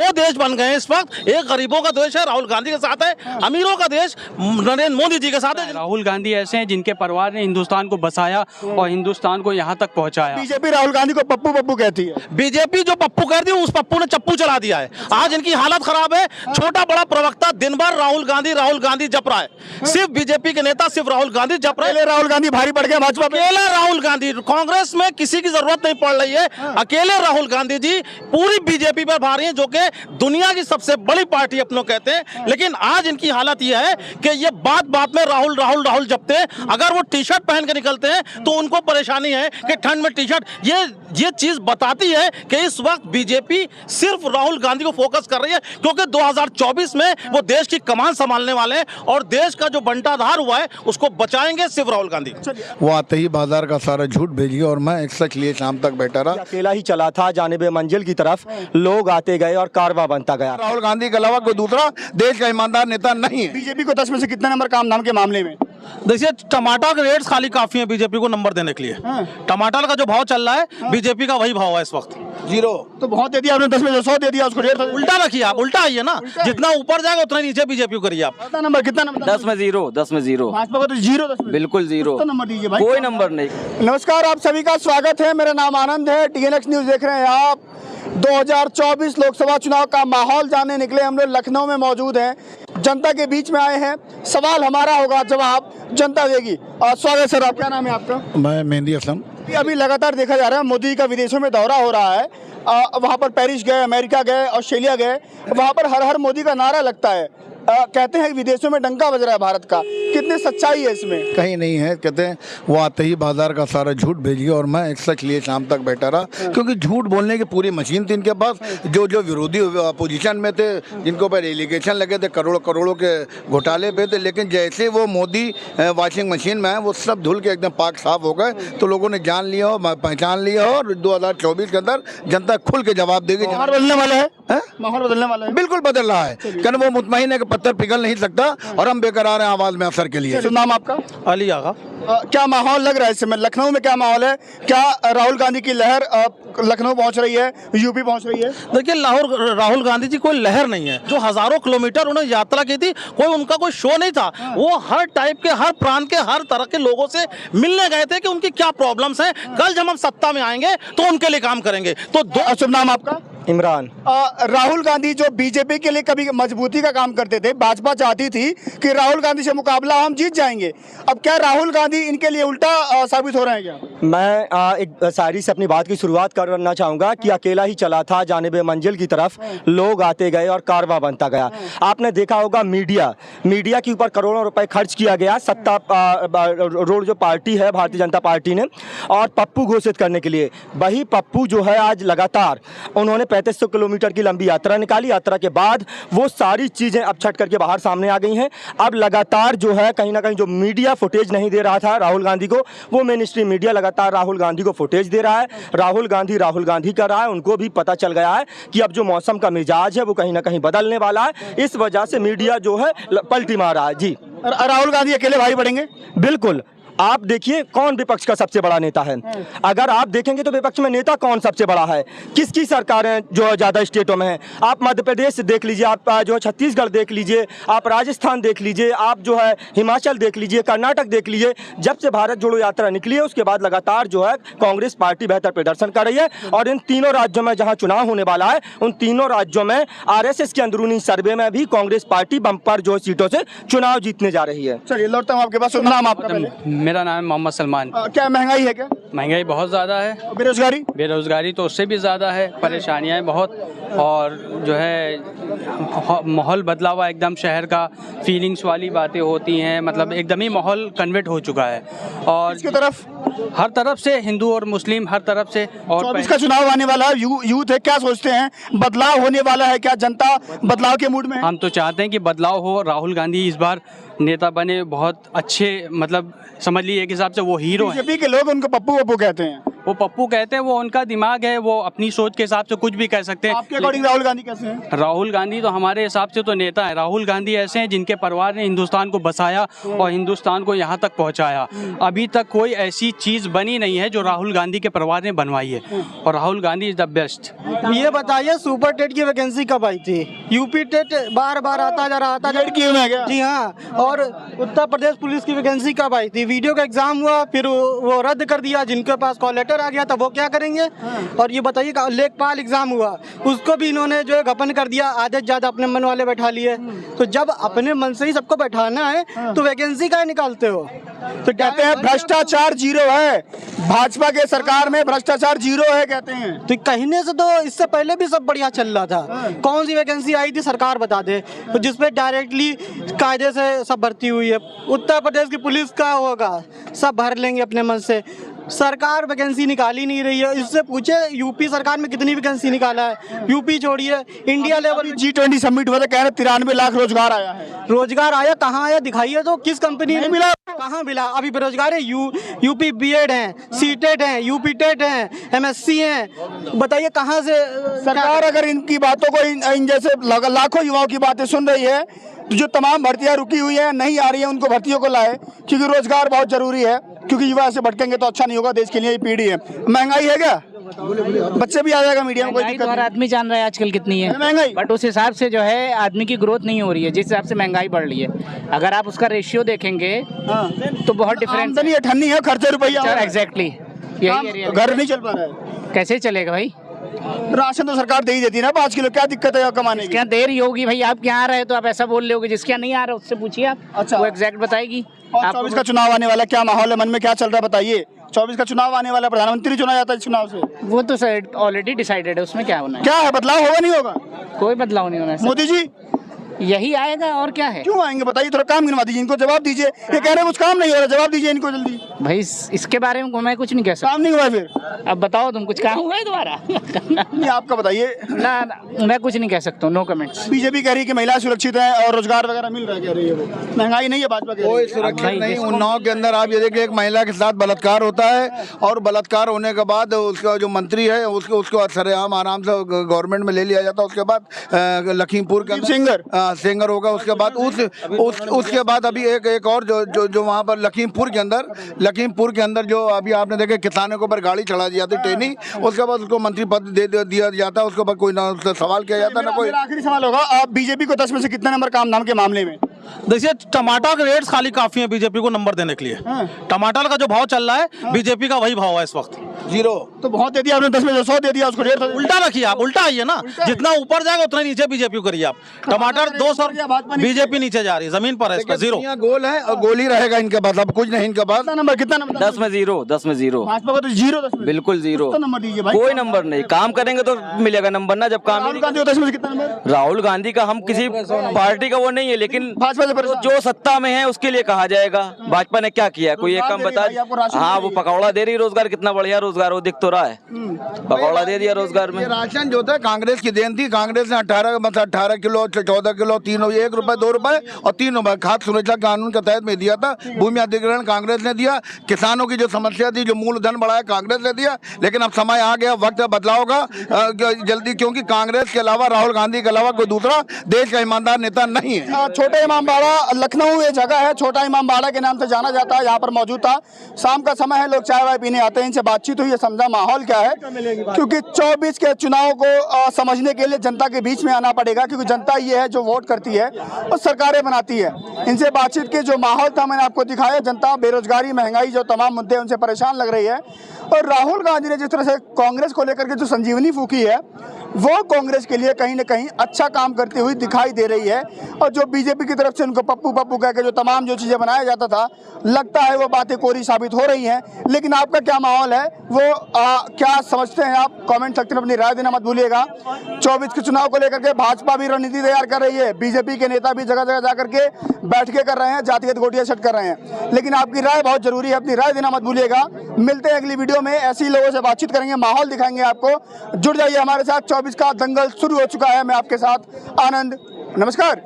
वो देश बन गए इस वक्त। एक गरीबों का देश है, राहुल गांधी के साथ है। अमीरों का देश नरेंद्र मोदी जी के साथ है। राहुल गांधी ऐसे हैं जिनके परिवार ने हिंदुस्तान को बसाया और हिंदुस्तान को यहाँ तक पहुँचाया। बीजेपी राहुल गांधी को पप्पू पप्पू कहती है। बीजेपी जो पप्पू कहती है, उस पप्पू ने चप्पू चला दिया है। आज इनकी हालत खराब है। छोटा बड़ा प्रवक्ता दिन भर राहुल गांधी जप रहा है। सिर्फ बीजेपी के नेता सिर्फ राहुल गांधी जप रहे हैं। राहुल गांधी भारी पड़ गए भाजपा पे। अकेले राहुल गांधी, कांग्रेस में किसी की जरूरत नहीं पड़ रही है। अकेले राहुल गांधी जी पूरी बीजेपी पर भारी हैं, जो कि दुनिया की सबसे बड़ी पार्टी अपनों कहते हैं। लेकिन आज इनकी हालत यह है कि ये बात बात में राहुल राहुल राहुल जपते हैं। अगर वो टी शर्ट पहन के निकलते हैं तो उनको परेशानी है कि ठंड में टी शर्ट। ये चीज बताती है कि इस वक्त बीजेपी सिर्फ राहुल गांधी को फोकस कर रही है, क्योंकि 2024 में वो देश की कमान संभालने वाले हैं और देश का जो बंटाधार हुआ है उसको बचाएंगे सिर्फ राहुल गांधी। वो आते ही बाजार का सारा झूठ भेजिए और मैं एक सच लिए शाम तक बैठा रहा। अकेला ही चला था जानिबे मंजिल की तरफ, लोग आते गए और कारवां बनता गया। राहुल गांधी के अलावा कोई दूसरा देश का ईमानदार नेता नहीं है। बीजेपी को 10 में से कितने नंबर काम धाम के मामले में? देखिए, टमाटर के रेट्स खाली काफी है बीजेपी को नंबर देने के लिए। टमाटर का जो भाव चल रहा है बीजेपी का वही भाव है इस वक्त, 0। तो बहुत दे दिया आपने, 10 में से 100 दे दिया उसको। उल्टा रखिए आप, उल्टा आइए ना। जितना ऊपर जाएगा उतना नीचे बीजेपी को करिए आप। कितना नंबर? कितना नंबर? 10 में 0, 10 में 0। भाजपा को तो 0, 10 में बिल्कुल 0। नंबर दीजिए भाई, कोई नंबर नहीं। नमस्कार, आप सभी का स्वागत है। मेरा नाम आनंद है। TNX न्यूज देख रहे हैं आप। 2024 लोकसभा चुनाव का माहौल जानने निकले हम लोग लखनऊ में मौजूद हैं, जनता के बीच में आए हैं। सवाल हमारा होगा, जवाब जनता देगी। स्वागत सर, आप क्या नाम है आपका? मैं मेहंदी असलम। अभी लगातार देखा जा रहा है मोदी का विदेशों में दौरा हो रहा है। वहाँ पर पेरिस गए, अमेरिका गए, ऑस्ट्रेलिया गए, वहाँ पर हर हर मोदी का नारा लगता है। कहते हैं कि विदेशों में डंका बज रहा है भारत का। कितनी सच्चाई है इसमें? कहीं नहीं है। कहते हैं वो आते ही बाजार का सारा झूठ भेजिए और मैं एक सच लिए शाम तक बैठा रहा, क्योंकि झूठ बोलने की पूरी मशीन थी इनके पास। जो विरोधी अपोजिशन में थे, जिनको पर एलिगेशन लगे थे करोड़ों के घोटाले पे थे, लेकिन जैसे वो मोदी वॉशिंग मशीन में है, वो सब धुल के एकदम पाक साफ हो गए। तो लोगों ने जान लिया हो, पहचान लिया हो, और 2024 के अंदर जनता खुल के जवाब देगी। माहौल बदलने वाला है, माहौल बदलने वाला है, बिल्कुल बदल रहा है। कहना वो मुतमईन है कि पत्थर पिघल नहीं सकता और हम बेकरार हैं आवाज में असर के लिए। नाम आपका? अली आगा। क्या माहौल लग रहा है इस समय लखनऊ में? क्या माहौल है? क्या राहुल गांधी की लहर लखनऊ पहुंच रही है, यूपी पहुंच रही है? देखिए, राहुल गांधी जी कोई लहर नहीं है। जो हजारों किलोमीटर उन्होंने यात्रा की थी, उनका कोई शो नहीं था। वो हर टाइप के, हर प्रांत के, हर तरह के लोगों से मिलने गए थे कि उनकी क्या प्रॉब्लम्स हैं। कल जब हम सत्ता में आएंगे तो उनके लिए काम करेंगे। तो शुभ नाम आपका? इमरान। राहुल गांधी जो बीजेपी के लिए कभी मजबूती का काम करते थे, भाजपा चाहती थी कि राहुल गांधी से मुकाबला हम जीत जाएंगे। अब क्या राहुल गांधी इनके लिए उल्टा साबित हो रहे हैं क्या? मैं एक शायरी से अपनी बात की शुरुआत करना चाहूँगा कि अकेला ही चला था जानिबे मंजिल की तरफ, लोग आते गए और कारवां बनता गया। आपने देखा होगा मीडिया के ऊपर करोड़ों रुपए खर्च किया गया सत्ता रोड जो पार्टी है भारतीय जनता पार्टी ने, और पप्पू घोषित करने के लिए। वही पप्पू जो है आज लगातार उन्होंने 3500 किलोमीटर की लंबी यात्रा निकाली। यात्रा के बाद वो सारी चीज़ें अब छट करके बाहर सामने आ गई हैं। अब लगातार जो है कहीं ना कहीं जो मीडिया फुटेज नहीं दे रहा था राहुल गांधी को, वो मेन स्ट्रीम मीडिया लगातार राहुल गांधी को फुटेज दे रहा है। राहुल गांधी कर रहा है। उनको भी पता चल गया है कि अब जो मौसम का मिजाज है वो कहीं ना कहीं बदलने वाला है। इस वजह से मीडिया जो है पलटी मार रहा है। जी, राहुल गांधी अकेले भारी पड़ेंगे? बिल्कुल। आप देखिए कौन विपक्ष का सबसे बड़ा नेता है। अगर आप देखेंगे तो विपक्ष में नेता कौन सबसे बड़ा है, किसकी सरकारें जो ज़्यादा स्टेटों में हैं। आप मध्य प्रदेश देख लीजिए, आप जो है छत्तीसगढ़ देख लीजिए, आप राजस्थान देख लीजिए, आप जो है हिमाचल देख लीजिए, कर्नाटक देख लीजिए। जब से भारत जोड़ो यात्रा निकली है उसके बाद लगातार जो है कांग्रेस पार्टी बेहतर प्रदर्शन कर रही है। और इन तीनों राज्यों में जहाँ चुनाव होने वाला है, उन तीनों राज्यों में RSS के अंदरूनी सर्वे में भी कांग्रेस पार्टी बम्पर जो सीटों से चुनाव जीतने जा रही है। चलिए लौटता हूँ आपके पास। नाम आपका? मेरा नाम है मोहम्मद सलमान। क्या महंगाई है? क्या महंगाई बहुत ज़्यादा है। बेरोजगारी तो उससे भी ज़्यादा है। परेशानियाँ हैं बहुत, और जो है माहौल बदला हुआ एकदम, शहर का फीलिंग्स वाली बातें होती हैं। मतलब एकदम ही माहौल कन्वर्ट हो चुका है। और इसकी तरफ हर तरफ से हिंदू और मुस्लिम, हर तरफ से। और 24 का चुनाव आने वाला है, यूथ है, क्या सोचते हैं? बदलाव होने वाला है क्या? जनता बदलाव के मूड में है? हम तो चाहते हैं कि बदलाव हो। राहुल गांधी इस बार नेता बने, बहुत अच्छे, मतलब समझ लीजिए एक हिसाब से वो हीरो हैं। बीजेपी के लोग उनको पप्पू पप्पू कहते हैं। वो पप्पू कहते हैं, वो उनका दिमाग है, वो अपनी सोच के हिसाब से कुछ भी कह सकते हैं। आपके अकॉर्डिंग राहुल गांधी कैसे हैं? राहुल गांधी तो हमारे हिसाब से तो नेता है। राहुल गांधी ऐसे हैं जिनके परिवार ने हिंदुस्तान को बसाया और हिंदुस्तान को यहाँ तक पहुँचाया। अभी तक कोई ऐसी चीज़ बनी नहीं है जो राहुल गांधी के परिवार ने बनवाई है, और Rahul Gandhi is the best. ये बताइए सुपर टेट की वैकेंसी कब आई थी? यूपी टेट बार बार आता जा रहा था। क्यों है क्या? जी हाँ। और उत्तर प्रदेश पुलिस की वैकेंसी कब आई थी? वीडियो का एग्जाम हुआ, फिर वो रद्द कर दिया। जिनके पास कॉल लेटर आ गया था वो क्या करेंगे? और ये बताइए लेखपाल एग्जाम हुआ, उसको भी इन्होंने जो है गपन कर दिया, आधे ज्यादा अपने मन वाले बैठा लिए। तो जब अपने मन से ही सबको बैठाना है तो वैकेंसी क्या निकालते हो? तो कहते हैं भ्रष्टाचार जीरो है, भाजपा के सरकार में भ्रष्टाचार जीरो है कहते हैं। तो कहने से तो इससे पहले भी सब बढ़िया चल रहा था। कौन सी वैकेंसी आई थी सरकार बता दे, तो जिसपे डायरेक्टली कायदे से सब भर्ती हुई है। उत्तर प्रदेश की पुलिस का होगा, सब भर लेंगे अपने मन से। सरकार वैकेंसी निकाल ही नहीं रही है। इससे पूछे यूपी सरकार में कितनी वैकेंसी निकाला है? यूपी छोड़िए, इंडिया लेवल G20 समिट हुआ था, कह रहे 93 लाख रोजगार आया है। रोजगार आया, कहाँ आया दिखाइए तो। किस कंपनी में मिला? कहाँ मिला? अभी बेरोजगार है। यूपी बीएड है, सीटेट है, यूपी टेट है, MSc है। बताइए कहाँ से सरकार अगर इनकी बातों को इन जैसे लाखों युवाओं की बातें सुन रही है, तो जो तमाम भर्तियां रुकी हुई है, नहीं आ रही है, उनको भर्तियों को लाए, क्योंकि रोजगार बहुत जरूरी है। क्योंकि युवा ऐसे भटकेंगे तो अच्छा नहीं होगा देश के लिए। ये पीढ़ी है। महंगाई है क्या? बच्चे भी आ जाएगा मीडिया में, कोई दिक्कत तो हर आदमी जान रहा है आजकल कितनी है महंगाई, बट उस हिसाब से जो है आदमी की ग्रोथ नहीं हो रही है जिस हिसाब से महंगाई बढ़ रही है। अगर आप उसका रेशियो देखेंगे तो बहुत डिफरेंस आमदनी अठन्नी है, खर्चे रुपया। एग्जैक्टली यही है। घर नहीं चल पा रहा है, कैसे चलेगा भाई? राशन तो सरकार दे ही देती है ना 5 किलो। क्या दिक्कत है कमाने की? क्या देर ही होगी भाई? आप क्या आ रहे हो तो आप ऐसा बोल रहे हो, जिसके यहाँ नहीं आ रहा उससे पूछिए आप। अच्छा। वो एग्जैक्ट बताएगी। और 24 का चुनाव आने वाला, क्या माहौल है, मन में क्या चल रहा है बताइए? 24 का चुनाव आने वाला, प्रधानमंत्री चुना जाता है इस चुनाव से। वो तो ऑलरेडी डिसाइडेड है, उसमें क्या होना है? क्या है, बदलाव होगा नहीं होगा? कोई बदलाव नहीं होना है। मोदी जी यही आएगा और क्या है? क्यों आएंगे बताइए? थोड़ा काम गिनवा दीजिए, इनको जवाब दीजिए। ये कह रहे हैं कुछ काम नहीं हो रहा, जवाब दीजिए इनको जल्दी। भाई इसके बारे में मैं कुछ नहीं कह सकता। काम नहीं हुआ फिर? अब बताओ तुम, कुछ काम हुआ है दोबारा? नहीं, आपका बताइए ना, मैं कुछ नहीं कह सकता हूँ, नो कमेंट्स। बीजेपी कह रही है कि महिलाएं सुरक्षित हैं और रोजगार वगैरह मिल रहा है, कह रही है वो। महंगाई नहीं है, भाजपा कह रही है। कोई सुरक्षित नहीं। उन्नाव के अंदर आप ये देखिए, एक महिला के साथ बलात्कार होता है, और बलात्कार होने के बाद उसका जो मंत्री है उसको सरेआम आराम से गवर्नमेंट में ले लिया जाता है। उसके बाद लखीमपुर के सिंगर होगा। उसके बाद उसके बाद अभी एक और जो वहाँ पर लखीमपुर के अंदर जो अभी आपने देखे किसानों के ऊपर गाड़ी चढ़ा दी जाती ट्रेनिंग, उसके बाद उसको मंत्री पद दे दिया जाता है। उसके ऊपर कोई ना सवाल किया जाता ना कोई। आखिरी सवाल होगा, आप बीजेपी को 10 में से कितने नंबर काम धाम के मामले में? देखिए, टमाटर के रेट्स खाली काफी है बीजेपी को नंबर देने के लिए। टमाटर का जो भाव चल रहा है, बीजेपी का वही भाव है इस वक्त, 0। तो बहुत दे दिया आपने, 10 में से 100 दे दिया, उसको 150। उल्टा रखिए आप, उल्टा आइए ना, जितना ऊपर जाएगा उतना नीचे बीजेपी को करिए आप। टमाटर 200, बीजेपी नीचे जा रही है, जमीन पर है, इसका 0 गोल है और गोल ही रहेगा इनके पास, अब कुछ नहीं इनके पास। कितना नंबर? 10 में 0, 10 में 0। भाजपा को तो 0, 10 में बिल्कुल 0। नंबर दीजिए भाई। कोई नंबर नहीं, काम करेंगे तो मिलेगा नंबर ना, जब काम। राहुल गांधी को 10 में से कितना नंबर? राहुल गांधी का हम किसी पार्टी का वो नहीं है, लेकिन भाजपा से तो जो सत्ता में है उसके लिए कहा जाएगा। भाजपा ने क्या किया? कोई एक काम बता। हाँ, वो पकौड़ा दे रही रोजगार, कितना बढ़िया रोजगार वो दिख तो रहा है। पकौड़ा दे दिया रोजगार में। राशन जो था कांग्रेस की देन थी। कांग्रेस ने 18 किलो, 14 किलो, 3 1 रुपए, 2 रुपए और 3 रुपए खाद्य सुरक्षा कानून के तहत में दिया था। भूमि अधिग्रहण कांग्रेस ने दिया। किसानों की जो समस्या थी, जो मूलधन बढ़ाया, कांग्रेस ने दिया। लेकिन अब समय आ गया, वक्त बदलाव का जल्दी, क्योंकि कांग्रेस के अलावा, राहुल गांधी के अलावा कोई दूसरा देश का ईमानदार नेता नहीं है। छोटे इमामबाड़ा लखनऊ ये जगह है, छोटा इमामबाड़ा के नाम से जाना जाता है। यहाँ पर मौजूद था, शाम का समय है, लोग चाय वाय पीने आते हैं। इनसे बातचीत हुई है, समझा माहौल क्या है, क्योंकि 24 के चुनाव को समझने के लिए जनता के बीच में आना पड़ेगा, क्योंकि जनता ये है जो वोट करती है और सरकारें बनाती है। इनसे बातचीत के जो माहौल था मैंने आपको दिखाया। जनता बेरोजगारी, महंगाई, जो तमाम मुद्दे उनसे परेशान लग रही है। और राहुल गांधी ने जिस तरह से कांग्रेस को लेकर के जो संजीवनी फूकी है, वो कांग्रेस के लिए कहीं ना कहीं अच्छा काम करती हुई दिखाई दे रही है। और जो बीजेपी की तरफ से उनको पप्पू पप्पू कह के जो तमाम जो चीज़ें बनाया जाता था, लगता है वो बातें कोरी साबित हो रही हैं। लेकिन आपका क्या माहौल है, वो क्या समझते हैं आप? कमेंट सेक्शन में अपनी राय देना मत भूलिएगा। 24 के चुनाव को लेकर के भाजपा भी रणनीति तैयार कर रही है, बीजेपी के नेता भी जगह जगह जाकर के बैठकें कर रहे हैं, जातिगत गोटियां सेट कर रहे हैं। लेकिन आपकी राय बहुत जरूरी है, अपनी राय देना मत भूलिएगा। मिलते हैं अगली वीडियो में, ऐसे ही लोगों से बातचीत करेंगे, माहौल दिखाएंगे आपको। जुड़ जाइए हमारे साथ, 24 का दंगल शुरू हो चुका है। मैं आपके साथ आनंद, नमस्कार।